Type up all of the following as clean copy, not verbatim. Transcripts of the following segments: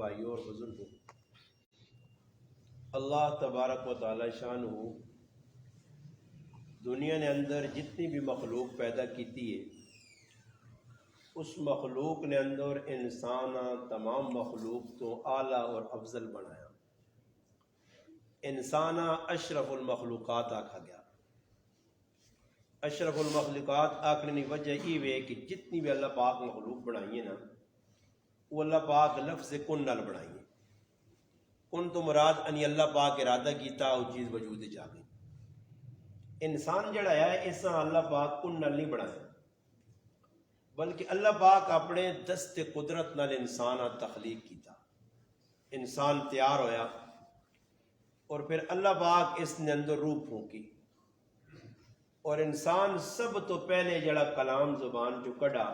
بھائیوں اور بزرگوں، اللہ تبارک و تعالی شان ہو دنیا نے اندر جتنی بھی مخلوق پیدا کیتی ہے، اس مخلوق نے اندر انسان تمام مخلوق تو اعلیٰ اور افضل بنایا۔ انسان اشرف المخلوقات آکھا گیا۔ اشرف المخلوقات آکھنے کی وجہ یہ ہے کہ جتنی بھی اللہ پاک مخلوق بنائی ہے نا، وہ اللہ پاک لفظ کن نال بنائی ہے۔ کن تو مراد انی اللہ پاک ارادہ کیتا وہ چیز وجود جا گئی۔ انسان جڑا ہے اس اللہ پاک کن نال نہیں بنایا، بلکہ اللہ پاک اپنے دست قدرت نال انسان تخلیق کیتا۔ انسان تیار ہویا اور پھر اللہ پاک اس نے اندر روح پھونکی، اور انسان سب تو پہلے جڑا کلام زبان جو کڈا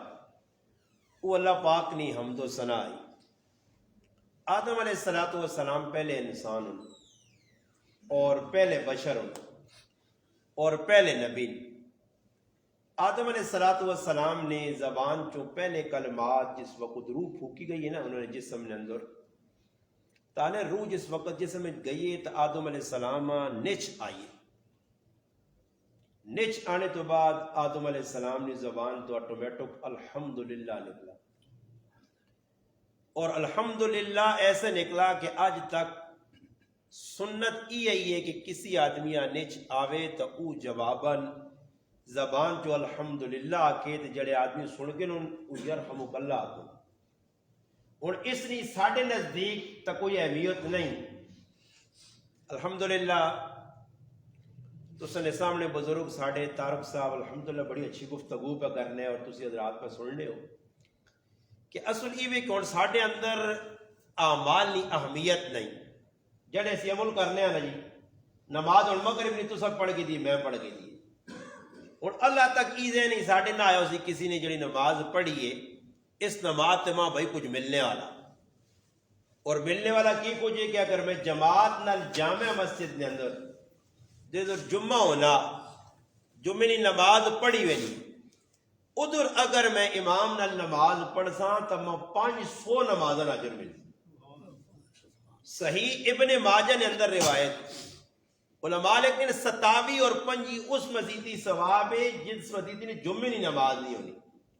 وہ اللہ پاک نے حمد و ثنا آئی۔ آدم علیہ السلام پہلے انسان ہوں اور پہلے بشر ہوں اور پہلے نبی۔ آدم علیہ السلام نے زبان چوں پہلے کلمات جس وقت روح پھونکی گئی ہے نا انہوں نے جسم نے اندر، تانے روح جس وقت جسم میں گئی تو آدم علیہ السلام نچ آئی۔ نچ آنے تو بعد آدم علیہ السلام نے زبان تو آٹومیٹک الحمدللہ نکلا، اور الحمدللہ ایسے نکلا کہ آج تک سنت یہ ہے کہ کسی آدمیہ نچ آوے تو او جواباً زبان جو الحمدللہ آکے تو جڑے آدمی سن کے او یرحمک اللہ آکو۔ اور اس لیے ساڑھے نزدیک تک کوئی اہمیت نہیں۔ الحمدللہ تو سنے سامنے بزرگ ساڑھے تارک صاحب الحمدللہ بڑی اچھی گفتگو پہ کرنے اور تسی حضرات پہ سننے ہو کہ اصل یہ کون ساڑھے اندر اعمال کی اہمیت نہیں۔ جڑے سی عمل کرنے ہیں نا جی، نماز اور مغرب نہیں تو سب پڑھ گئی دی میں پڑھ گئی دی، اور اللہ تک ایزے نہیں ساڑھے نہ آیا اسی کسی نے جڑی نماز پڑھی ہے اس نماز تے ماں بھائی کچھ ملنے والا، اور ملنے والا کی کچھ ہے کہ اگر میں جماعت نال جامع مسجد نے اندر جدھر جمعہ ہونا جمعے کی نماز پڑھی ہوئی ادھر اگر میں امام نال نماز پڑھ ساں تو میں 500 نمازاں اجر مل۔ صحیح ابن ماجہ نے اندر روایت علماء لیکن 27 اور 5 اس مزیدی ثواب ہے جس مزیدی نے جمعے کی نماز نہیں ہونی،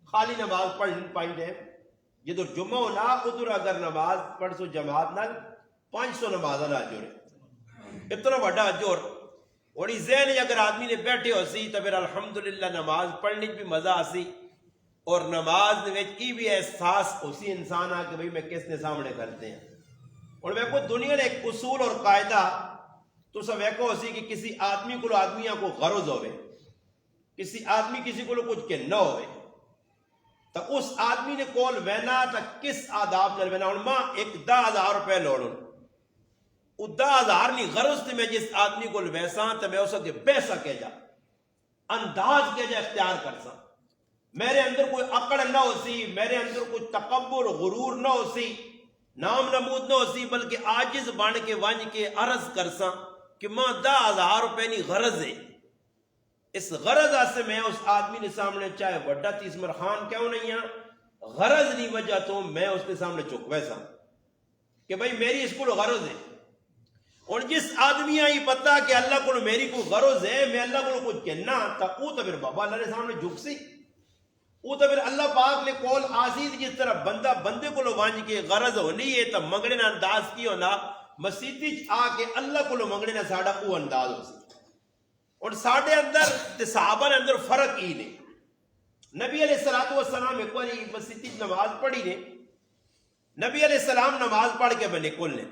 خالی نماز پڑھ نہیں پائیں دیں جدھر جمعہ ہونا ادھر اگر نماز پڑھ سو جماعت نال 500 نمازاں اجر ہے، اتنا بڑا اجر۔ اور اس ذہن اگر آدمی نے بیٹھے ہو سی تو پھر الحمدللہ نماز پڑھنے بھی مزہ آسی، اور نماز میں کی بھی احساس اسی انسان آ کہ بھئی میں کس نے سامنے کرتے ہیں۔ اور میں کوئی دنیا نے ایک اصول اور قاعدہ تو سب ایک ہو سی کہ کسی آدمی کو آدمیاں کو غرض ہوئے، کسی آدمی کسی کو کچھ کے نہ ہوئے تو اس آدمی نے کول وینا تو کس آداب نہ وینا۔ اور ماں ایک 10,000 روپے لوڑوں وہ 10,000 نہیں غرض تھی میں جس آدمی کو ویساں تو میں اسے کے بے سکے جا انداز کے جا اختیار کر سا، میرے اندر کوئی عقل نہ ہو سی، میرے اندر کوئی تکبر غرور نہ ہو سی، نام نمود نہ ہو سی، بلکہ عاجز بان کے ونج کے عرض کر سا کہ ماں 10,000 روپے نہیں غرض ہے۔ اس غرض سے میں اس آدمی نے سامنے چاہے وڈا تیسمر خان کیوں نہیں ہے غرض نہیں وجہ تو میں اس کے سامنے چک ویسا کہ بھئی میری اس کو غرض ہے۔ اور جس آدمی آئی پتا کہ اللہ کو میری کو غرض ہے میں اللہ کو کچھ کہنا تا او تو پھر بابا اللہ نے سامنے جھک سی، او تو پھر اللہ پاک نے کول آزید جس طرح بندہ بندے کو وانج کے غرض ہونی ہے تو منگنے نہ انداز کی ہونا مسیطی آ کے اللہ کو منگنے نہ ساڑھا او انداز ہو سی۔ اور ساڑھے اندر صحابہ نے اندر فرق ہی نہیں۔ نبی علیہ السلام ایک باری مسیطی نماز پڑھی نے، نبی علیہ السلام نماز پڑھ کے میں نکل لیں،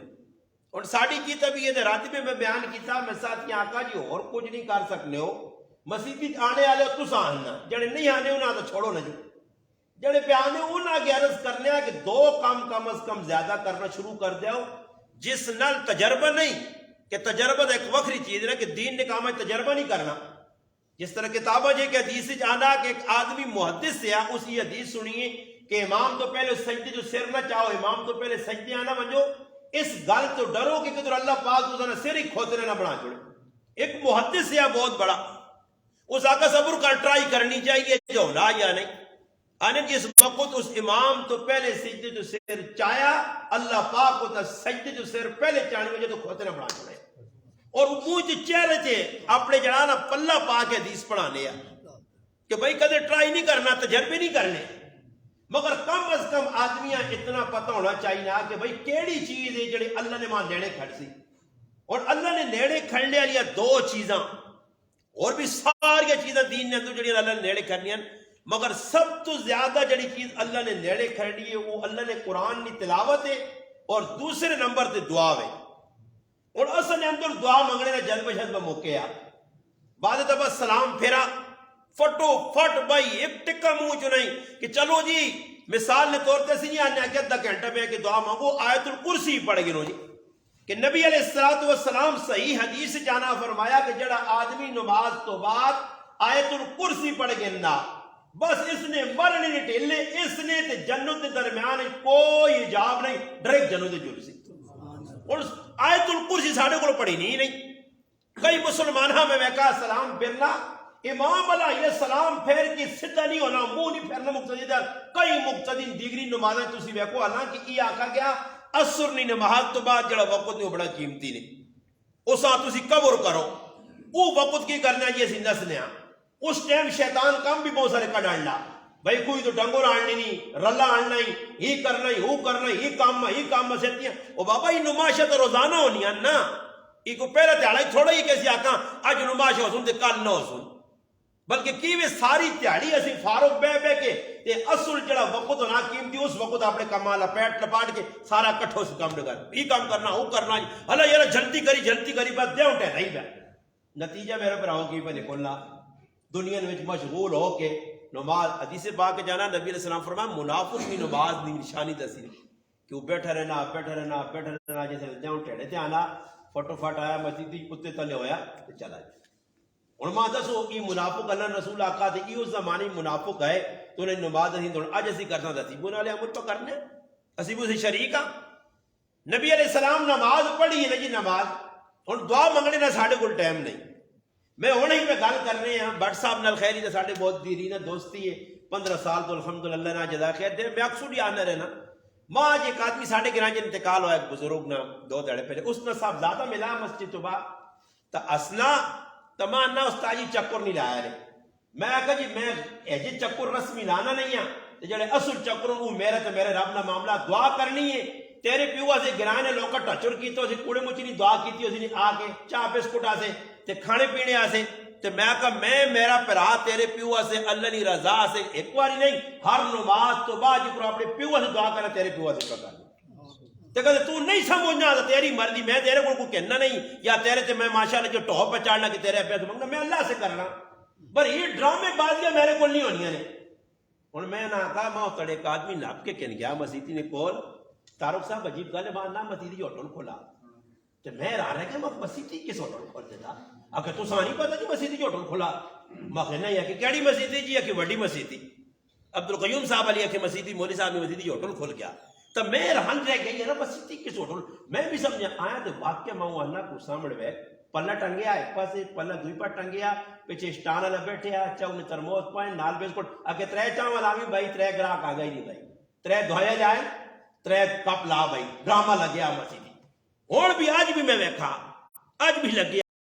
اور ساڑھی کی طبیعت رات میں بیان کیتا میں ساتھ کی آقا جی اور کچھ نہیں کر سکنے ہو، مسیطی آنے والے ہو تسا آنا، جڑے نہیں آنے انہاں تو چھوڑو نہ جو، جڑے پہ آنے انہاں کی عرض کرنے کہ 2 کام کم از کم زیادہ کرنا شروع کر دیو جس نال تجربہ نہیں، کہ تجربہ ایک وکری چیز ہے کہ دین نے کہا میں تجربہ نہیں کرنا۔ جس طرح کتابہ جے کہ حدیث آنا کہ ایک آدمی محدث سے اسی حدیث سنیے کہ امام تو پہلے سجدے جو سر نہ چاہو، امام تو پہلے سجدے آنا منجو، اس گل تو ڈرو کہ کدھر اللہ پاک تو سر ہی کھوتنے نہ بنا چھوڑے۔ ایک محدث ہے بہت بڑا، اس آقا صبر کر ٹرائی کرنی چاہیے جو ہونا یا نہیں۔ آنے جس وقت اس امام تو پہلے سجدے تو سر چایا اللہ پاک کو تا سجدے تو سر پہلے چانے وجہ تو کھوتے نہ بڑھا چڑھے اور مجھ چہرے تھے اپنے جڑانا پلہ پا کے حدیث پڑھانے یا کہ بھائی کدے ٹرائی نہیں کرنا تجربے نہیں کرنے مگر کم از کم آدمیاں اتنا پتہ ہونا چاہیے کہ بھائی کیڑی چیز ہے جڑے اللہ نے وہاں نیڑے کھڑ سی اور اللہ نے نیڑے کھڑنے والی دو چیزاں اور بھی ساری چیزاں دین نے اندر جڑی اللہ نے نیڑے کھڑنی ہیں مگر سب تو زیادہ جڑی چیز اللہ نے نیڑے کھڑی ہے وہ اللہ نے قرآن کی تلاوت ہے اور دوسرے نمبر تے دعا ہے اور اصل اندر دعا منگنے کا جذب شذب موقع ہے بعد دفعہ سلام پھیرا فٹو فٹ بھائی ایک ٹکا منہ چ نہیں کہ چلو جی مثال نے طور تے سی نہیں آنے کہ ادھا گھنٹہ پہ کہ دعا مانگو آیت الکرسی پڑھ گنو جی کہ نبی علیہ السلام صحیح حدیث جانا فرمایا کہ جڑا آدمی نماز تو بعد آیت الکرسی پڑھ گنا بس اس نے مرنے نہیں ٹھلے اس نے تے جنت کے درمیان کوئی حجاب نہیں ڈائریکٹ جنت تے جل سی اور آیت الکرسی ساڑھے کو پڑھی نہیں کئی مسلمان میں ویکا سلام پھرنا امام علیہ السلام پھیر کی سدھا نہیں ہونا منہ نہیں پھیرنا مقتدی در کئی مقتدی دیگری نمازیں تسی ویکو حالانکہ یہ آکھا گیا اثر نہیں نماز تو بعد جڑا وقت نہیں بڑا قیمتی نہیں اس آن تسی قبر کرو وہ وقت کی کرنا یہ زندہ سنیا اس ٹائم شیطان کام بھی بہت سارے کا ڈالنا بھائی کوئی تو ڈنگور آنی نہیں رلا آننا ہی کرنا ہی وہ کرنا ہی کام سیتی ہیں او بابا یہ نماشہ تو روزانہ ہونی ہے نا یہ کو پہلے تیاڑا ہی تھوڑا ہی کیسی آکاں آج نماشہ ہو سن تے کل نہ ہو سن بلکہ کیویں ساری تیاڑی اسی فاروق بے کے تے اصل جڑا وقت ہونا قیمتی اس وقت اپنے کمال پیٹ لپاٹ کے سارا کٹھو سے کام لگا یہ کام کرنا وہ کرنا اللہ یار جلدی کری بس دے اٹھے نہیں پہ نتیجہ میرے بھراؤں کی پہ نکلنا دنیا میں مشغول ہو کے نماز حدیث پاک جانا نبی علیہ السلام فرمایا منافق کی نماز کی نشانی دسی کہ وہ بیٹھا رہنا جیسے جاؤں ٹھہرے تے آنا فٹو فٹ آیا مسجد کتے تلے ہویا تے چلا جائے اور ماں دسو یہ منافق اللہ رسول آقا تھے یہ اس زمانے منافق ہے تو انہیں نماز نہیں دوڑ اج اسی کرنا دسی بنا لے عمل تو کرنے اسی بھی اسی شریک ہاں نبی علیہ السلام نماز پڑھی ہے نا جی نماز اور دعا منگنے نہ ساڑھے کو ٹائم نہیں میں ہونے ہی پہ گل کر رہے ہیں بٹ صاحب نال خیری تے ساڈے بہت دیری نے دوستی ہے 15 سال تو الحمدللہ نہ جزا خیر دے میں اکثر ہی آنا رہنا ماں آج ایک آدمی ساڈے گراں جے انتقال ہوا ایک بزرگ نہ 2 دہاڑے پہلے اس نے صاحب زیادہ ملا مسجد تو بعد تا اصلا تمام نہ استاد جی چکر نہیں لایا رہے میں کہا جی میں ایجے چکر رسمی لانا نہیں ہاں تے جڑے اصل چکر وہ میرے تے میرے رب نہ معاملہ دعا کرنی ہے تیرے پیو سے گرانے لوکا ٹچر کیتے اسی کوڑے مچی نہیں دعا کیتی اسی نے آ کے چاہ بسکٹ آسے تے کھانے پینے آسے تے میں کہا میں میرا پرا تیرے پیو سے اللہ کی رضا سے ایک باری نہیں ہر نماز تو بعد جو اپنے پیو سے دعا کرنا تیرے پیو سے پکا تے کہتے تو نہیں سمجھنا تو تیری مرضی میں تیرے کو کہنا نہیں یا تیرے تے میں ماشاءاللہ جو ٹوپ پہ چاڑنا کہ تیرے پیسے مانگنا میں اللہ سے کرنا پر یہ ڈرامے بازیاں میرے کو نہیں ہونیاں نے اور میں نہ کہا میں کڑے ایک آدمی نپ کے کہن گیا مسیتی نے کول تارک صاحب عجیب گل ہے نہ مسیتی ہوٹل کھولا تے میں راہ رہا کہ میں مسیتی کس ہوٹل کھول دیتا اگر تو سانی پتا جی مسیتی ہوٹل کھولا میں کہنا ہے کہ کیڑی مسیتی جی ہے کہ وڈی مسیتی عبدالقیوم صاحب علی کہ مسیتی مولوی صاحب نے مسیتی ہوٹل کھول گیا تو میں رہن رہ گئی ہے نا مسیتی کس ہوٹل میں بھی سمجھا آیا تو واقعہ ماں اللہ کو سامنے وے پلہ ٹنگیا ایک پاسے پلہ دوئی پر ٹنگیا پیچھے اسٹان والا بیٹھے چاہ انہیں ترموز پائیں نال بسکٹ اگر 3 چاہ والا بھی بھائی 3 گراہک آ گئی نہیں بھائی 3 دھویا جائے 3 کپ لا بھائی ڈرامہ لگیا مسیتی اور بھی آج بھی میں ویکھا آج بھی لگیا